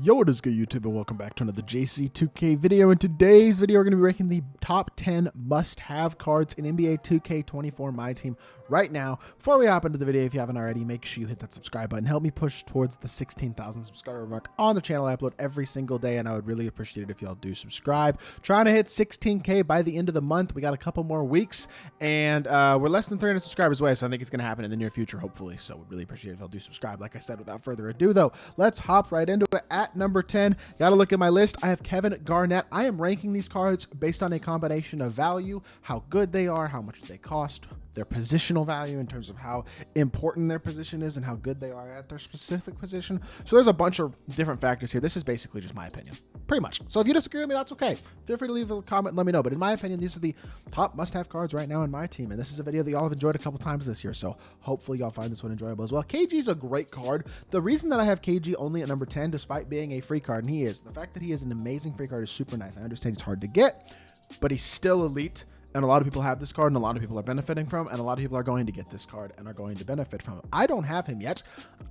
Yo, what is good, YouTube, and welcome back to another JC2K video. In today's video, we're going to be ranking the top 10 must-have cards in NBA 2K24 MyTEAM right now. Before we hop into the video, if you haven't already, make sure you hit that subscribe button. Help me push towards the 16,000 subscriber mark on the channel. I upload every single day, and I would really appreciate it if y'all do subscribe. Trying to hit 16K by the end of the month. We got a couple more weeks, and we're less than 300 subscribers away, so I think it's going to happen in the near future, hopefully. So we'd really appreciate it if y'all do subscribe. Like I said, without further ado, though, let's hop right into it. At number 10, gotta look at my list. I have Kevin Garnett. I am ranking these cards based on a combination of value, how good they are, how much they cost, their positional value in terms of how important their position is and how good they are at their specific position. So there's a bunch of different factors here. This is basically just my opinion, pretty much. So if you disagree with me, that's okay. Feel free to leave a comment and let me know. But in my opinion, these are the top must-have cards right now in my team. And this is a video that y'all have enjoyed a couple times this year. So hopefully y'all find this one enjoyable as well. KG is a great card. The reason that I have KG only at number 10, despite being a free card, and he is, the fact that he is an amazing free card is super nice. I understand it's hard to get, but he's still elite. And a lot of people have this card, and a lot of people are benefiting from, and a lot of people are going to get this card and are going to benefit from it. I don't have him yet.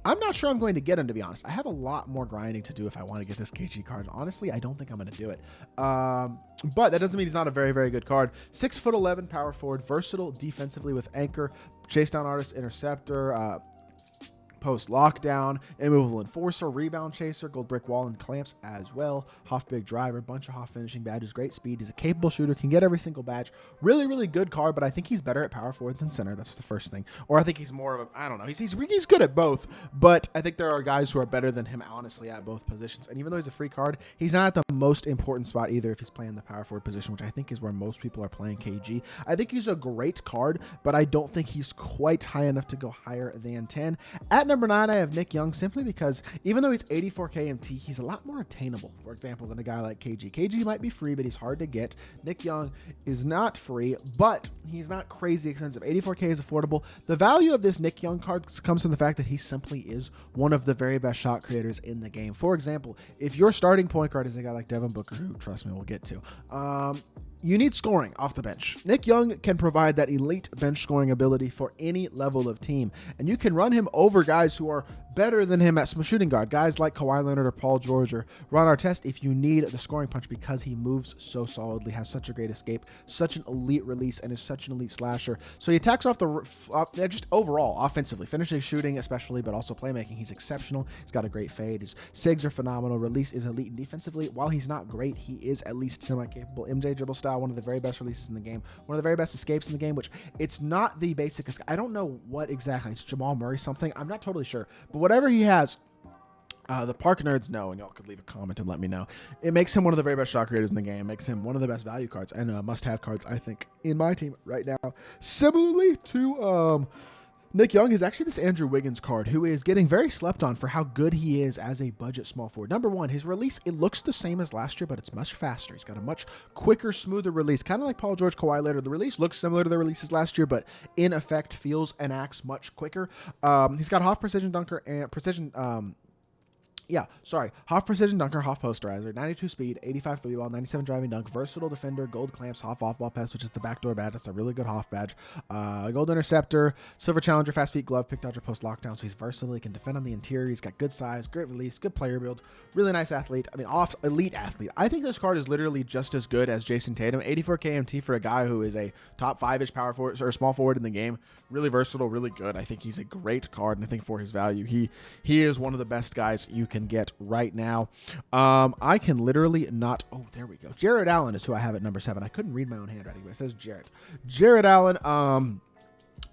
I'm not sure I'm going to get him, to be honest. I have a lot more grinding to do if I want to get this KG card. Honestly, I don't think I'm going to do it. But that doesn't mean he's not a very, very good card. 6'11" power forward, versatile defensively with anchor, chase down artist, interceptor, post lockdown, immovable enforcer, rebound chaser, gold brick wall, and clamps as well. Hoff big driver, bunch of Hoff finishing badges, great speed. He's a capable shooter, can get every single badge. Really, really good card, but I think he's better at power forward than center. That's the first thing. Or I think he's more of a, I don't know. He's good at both, but I think there are guys who are better than him, honestly, at both positions. And even though he's a free card, he's not at the most important spot either if he's playing the power forward position, which I think is where most people are playing KG. I think he's a great card, but I don't think he's quite high enough to go higher than 10. At number 9, I have Nick Young, simply because even though he's 84 KMT, he's a lot more attainable, for example, than a guy like KG. KG might be free, but he's hard to get. Nick Young is not free, but he's not crazy expensive. 84K is affordable. The value of this Nick Young card comes from the fact that he simply is one of the very best shot creators in the game. For example, if your starting point guard is a guy like Devin Booker, who, trust me, we'll get to, you need scoring off the bench. Nick Young can provide that elite bench scoring ability for any level of team, and you can run him over guys who are better than him at shooting guard, guys like Kawhi Leonard or Paul George or Ron Artest, if you need the scoring punch, because he moves so solidly, has such a great escape, such an elite release, and is such an elite slasher. So he attacks off the just overall offensively, finishing, shooting especially, but also playmaking. He's exceptional. He's got a great fade. His sigs are phenomenal. Release is elite. And defensively, while he's not great, he is at least semi-capable. MJ dribble style, one of the very best releases in the game, one of the very best escapes in the game, which it's not the basic escape. I don't know what exactly. It's Jamal Murray something. I'm not totally sure, but whatever he has, the Park nerds know, and y'all could leave a comment and let me know. It makes him one of the very best shot creators in the game. It makes him one of the best value cards and must-have cards, I think, in my team right now. Similarly to Nick Young is actually this Andrew Wiggins card, who is getting very slept on for how good he is as a budget small forward. Number 1, his release, it looks the same as last year, but it's much faster. He's got a much quicker, smoother release, kind of like Paul George, Kawhi Leonard. The release looks similar to the releases last year, but in effect feels and acts much quicker. He's got Hoff precision dunker and Hoff precision dunker, Hoff posterizer, 92 speed, 85 3 ball, 97 driving dunk, versatile defender, gold clamps, Hoff off ball pass, which is the backdoor badge. That's a really good Hoff badge. Gold interceptor, silver challenger, fast feet glove, pick dodger, post lockdown. So he's versatile. He can defend on the interior. He's got good size, great release, good player build, really nice athlete. I mean, elite athlete. I think this card is literally just as good as Jason Tatum. 84 KMT for a guy who is a top 5-ish power forward or small forward in the game. Really versatile, really good. I think he's a great card, and I think for his value, he is one of the best guys you can get right now. I can literally not. Oh, there we go. Jarrett Allen is who I have at number 7. I couldn't read my own handwriting, but it says Jarrett Allen.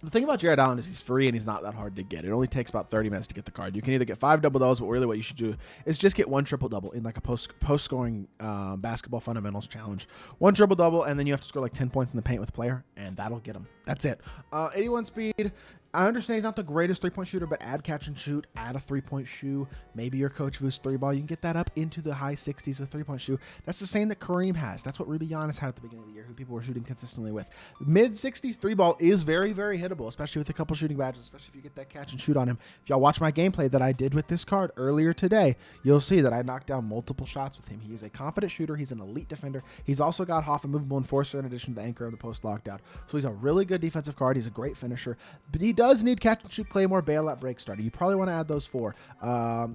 The thing about Jarrett Allen is he's free and he's not that hard to get. It only takes about 30 minutes to get the card. You can either get 5 double-doubles, but really what you should do is just get 1 triple-double in like a post-scoring basketball fundamentals challenge. 1 triple-double, and then you have to score like 10 points in the paint with a player, and that'll get him. That's it. 81 speed. I understand he's not the greatest three-point shooter, but add catch and shoot, add a three-point shoe. Maybe your coach boosts 3-ball. You can get that up into the high 60s with three-point shoe. That's the same that Kareem has. That's what Ruby Giannis had at the beginning of the year, who people were shooting consistently with. Mid-60s 3-ball is very, very hittable, especially with a couple shooting badges, especially if you get that catch and shoot on him. If y'all watch my gameplay that I did with this card earlier today, you'll see that I knocked down multiple shots with him. He is a confident shooter. He's an elite defender. He's also got Hoff, a movable enforcer, in addition to the anchor of the post lockdown. So he's a really good defensive card. He's a great finisher, but he does does need catch and shoot Claymore, bailout, break starter. You probably want to add those 4.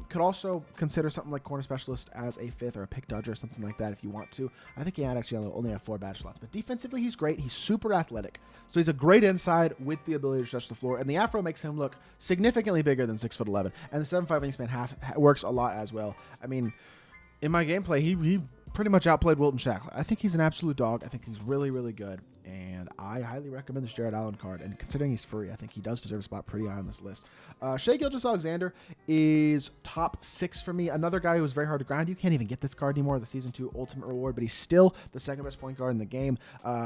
Could also consider something like corner specialist as a 5th or a pick dodger or something like that if you want to. I think he had actually only have 4 badge slots, but defensively he's great. He's super athletic, so he's a great inside with the ability to stretch the floor, and the afro makes him look significantly bigger than 6'11", and the 7'5" wingspan works a lot as well. I mean, in my gameplay, he pretty much outplayed Wilton Shackler. I think he's an absolute dog. I think he's really, really good. And I highly recommend this Jared Allen card. And considering he's free, I think he does deserve a spot pretty high on this list. Shai Gilgeous-Alexander is top 6 for me. Another guy who was very hard to grind. You can't even get this card anymore, the Season 2 Ultimate Reward, but he's still the 2nd best point guard in the game.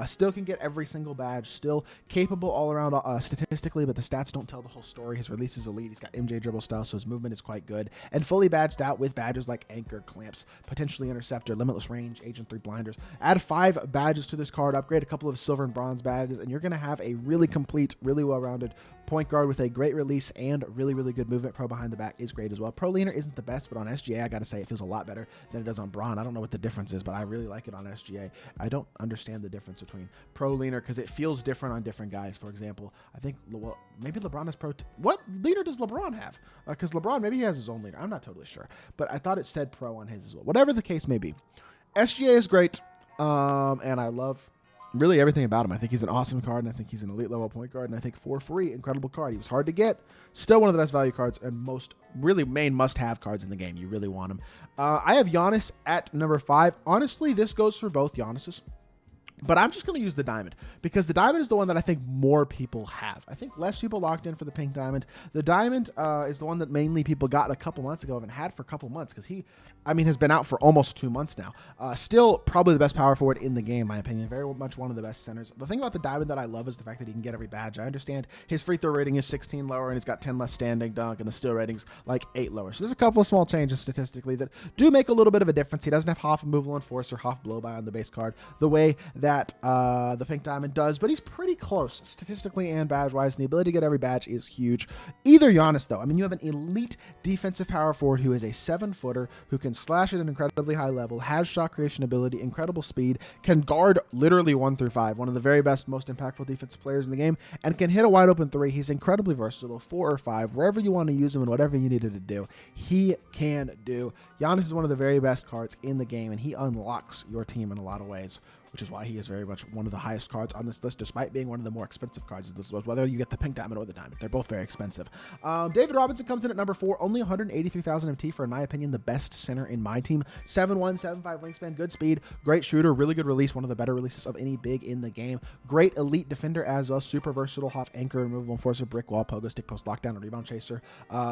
Still can get every single badge. Still capable all around statistically, but the stats don't tell the whole story. His release is elite. He's got MJ dribble style, so his movement is quite good. And fully badged out with badges like Anchor, Clamps, potentially Interceptor, Limitless Range, Agent 3 Blinders. Add 5 badges to this card. Upgrade a couple of silver and bronze badges, and you're going to have a really complete, really well-rounded point guard with a great release and really, really good movement. Pro behind the back is great as well. Pro leaner isn't the best, but on SGA, I got to say it feels a lot better than it does on Braun. I don't know what the difference is, but I really like it on SGA. I don't understand the difference between pro leaner because it feels different on different guys. For example, I think, well, maybe LeBron has pro. What leaner does LeBron have? Because LeBron, maybe he has his own leaner. I'm not totally sure, but I thought it said pro on his as well. Whatever the case may be, SGA is great, and I love really everything about him. I think he's an awesome card, and I think he's an elite level point guard, and I think for free, incredible card. He was hard to get, still one of the best value cards and most really main must-have cards in the game. You really want him. I have Giannis at number 5. Honestly, this goes for both Giannis's. But I'm just going to use the diamond because the diamond is the one that I think more people have. I think less people locked in for the pink diamond. The diamond is the one that mainly people got a couple months ago and had for a couple months because he, has been out for almost 2 months now. Still probably the best power forward in the game, in my opinion. Very much one of the best centers. The thing about the diamond that I love is the fact that he can get every badge. I understand his free throw rating is 16 lower and he's got 10 less standing dunk and the steal rating's like 8 lower. So there's a couple of small changes statistically that do make a little bit of a difference. He doesn't have half movable enforcer, half blow by on the base card the way that the pink diamond does, but he's pretty close statistically and badge wise, and the ability to get every badge is huge. Either Giannis though, you have an elite defensive power forward who is a 7-footer who can slash at an incredibly high level, has shot creation ability, incredible speed, can guard literally 1 through 5, one of the very best, most impactful defensive players in the game, and can hit a wide open 3. He's incredibly versatile, 4 or 5, wherever you want to use him and whatever you needed to do, he can do. Giannis is one of the very best cards in the game, and he unlocks your team in a lot of ways, which is why he is very much one of the highest cards on this list, despite being one of the more expensive cards of this list, whether you get the pink diamond or the diamond. They're both very expensive. David Robinson comes in at number 4, only 183,000 MT for, in my opinion, the best center in my team. 7'1", 7'5" wingspan, good speed, great shooter, really good release, one of the better releases of any big in the game. Great elite defender as well, super versatile, half anchor, removable enforcer, brick wall, pogo stick, post lockdown, and rebound chaser.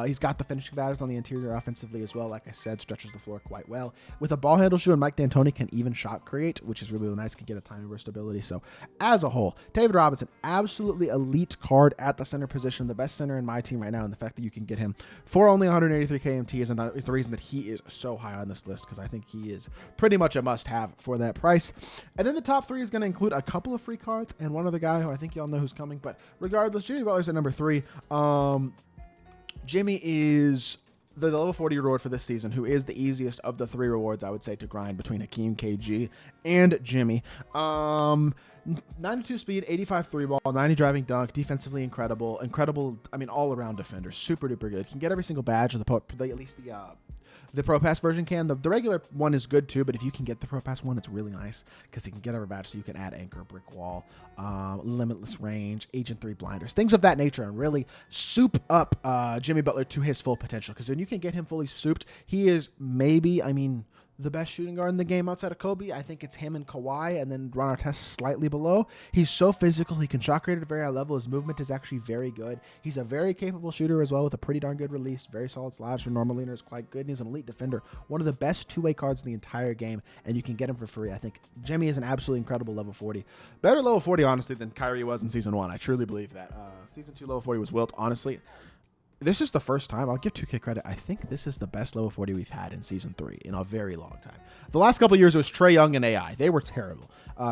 He's got the finishing batters on the interior offensively as well. Like I said, stretches the floor quite well. With a ball handle shoe, and Mike D'Antoni can even shot create, which is really nice, can get a timing burst ability. So as a whole, David Robinson, absolutely elite card at the center position, the best center in my team right now, and the fact that you can get him for only 183 KMT is the reason that he is so high on this list, because I think he is pretty much a must-have for that price. And then the top 3 is going to include a couple of free cards and one other guy who I think y'all know who's coming, but regardless, Jimmy Butler's at number 3. Jimmy is the level 40 reward for this season, who is the easiest of the 3 rewards, I would say, to grind between Hakeem, KG, and Jimmy. 92 speed, 85 3-ball, 90 driving dunk, defensively incredible, all-around defender, super duper good. Can get every single badge, at least the Pro Pass version can. The regular one is good too, but if you can get the Pro Pass one, it's really nice because you can get every badge, so you can add anchor, brick wall, limitless range, agent 3 blinders, things of that nature, and really soup up Jimmy Butler to his full potential. Because when you can get him fully souped, he is maybe, the best shooting guard in the game outside of Kobe. I think it's him and Kawhi, and then Ron Artest slightly below. He's so physical. He can shot create at a very high level. His movement is actually very good. He's a very capable shooter as well, with a pretty darn good release. Very solid slasher. Normal leaner is quite good. And he's an elite defender. One of the best two-way cards in the entire game, and you can get him for free. I think Jimmy is an absolutely incredible level 40. Better level 40, honestly, than Kyrie was in Season 1. I truly believe that. Season 2 level 40 was Wilt, honestly. This is the first time, I'll give 2K credit, I think this is the best level 40 we've had in Season 3 in a very long time. The last couple of years, it was Trae Young and AI. They were terrible.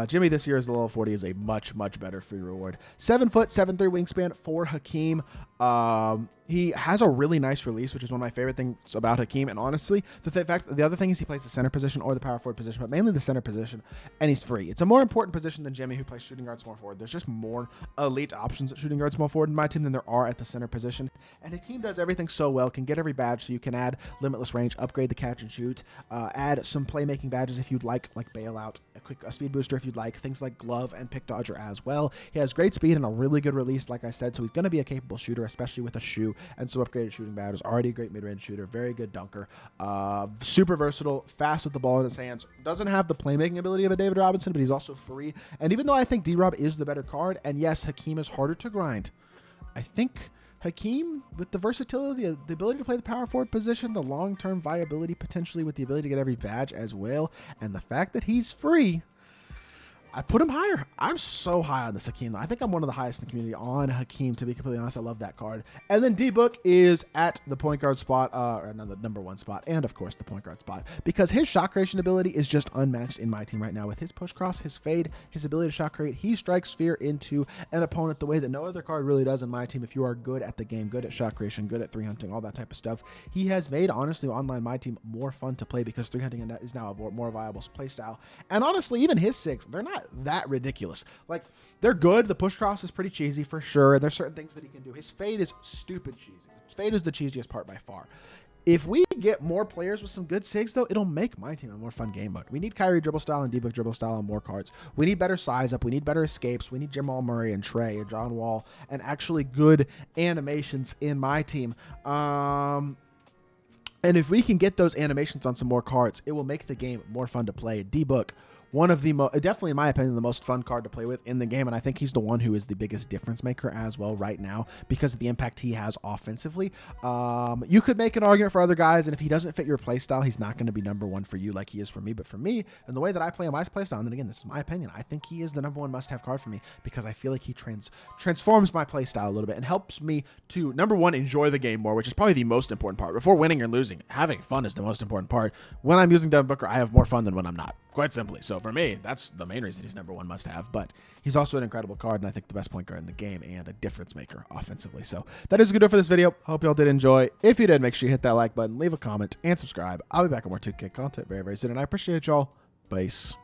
Jimmy this year's level 40 is a much, much better free reward. 7 foot, 7'3" wingspan for Hakeem. He has a really nice release, which is one of my favorite things about Hakeem. And honestly, the other thing is he plays the center position or the power forward position, but mainly the center position, and he's free. It's a more important position than Jimmy, who plays shooting guard, small forward. There's just more elite options at shooting guard, small forward in my team than there are at the center position. And Hakeem does everything so well, can get every badge, so you can add limitless range, upgrade the catch and shoot, add some playmaking badges if you'd like bailout, a speed booster if you'd like, things like glove and pick dodger as well. He has great speed and a really good release, like I said, so he's going to be a capable shooter, especially with a shoe and some upgraded shooting badges. Already a great mid-range shooter, very good dunker, super versatile, fast with the ball in his hands. Doesn't have the playmaking ability of a David Robinson, but he's also free. And even though I think D-Rob is the better card, and yes, Hakeem is harder to grind, I think Hakeem, with the versatility, the ability to play the power forward position, the long-term viability potentially with the ability to get every badge as well, and the fact that he's free, I put him higher. I'm so high on this Hakeem. I think I'm one of the highest in the community on Hakeem, to be completely honest. I love that card. And then D-Book is at the point guard spot, or no, the number 1 spot, and of course the point guard spot, because his shot creation ability is just unmatched in my team right now. With his push cross, his fade, his ability to shot create, he strikes fear into an opponent the way that no other card really does in my team. If you are good at the game, good at shot creation, good at 3-hunting, all that type of stuff, he has made, honestly, online my team more fun to play, because 3-hunting is now a more viable play style. And honestly, even his 6, they're not that ridiculous. Like, they're good. The push cross is pretty cheesy for sure, and there's certain things that he can do. His fade is stupid cheesy. His fade is the cheesiest part by far. If we get more players with some good SIGs, though, it'll make my team a more fun game mode. We need Kyrie dribble style and D-Book dribble style on more cards. We need better size up. We need better escapes. We need Jamal Murray and Trey and John Wall and actually good animations in my team. And if we can get those animations on some more cards, it will make the game more fun to play. D-Book, one of the definitely in my opinion, the most fun card to play with in the game. And I think he's the one who is the biggest difference maker as well right now, because of the impact he has offensively. You could make an argument for other guys, and if he doesn't fit your play style, he's not going to be number 1 for you like he is for me. But for me, and the way that I play my play style, and then again, this is my opinion, I think he is the number 1 must-have card for me, because I feel like he transforms my play style a little bit and helps me to, number 1, enjoy the game more, which is probably the most important part. Before winning or losing, having fun is the most important part. When I'm using Devin Booker, I have more fun than when I'm not, quite simply. So for me, that's the main reason he's number 1 must-have. But he's also an incredible card, and I think the best point guard in the game and a difference maker offensively. So that is good for this video. Hope y'all did enjoy. If you did, make sure you hit that like button, leave a comment, and subscribe. I'll be back with more 2K content very, very soon, and I appreciate y'all. Peace.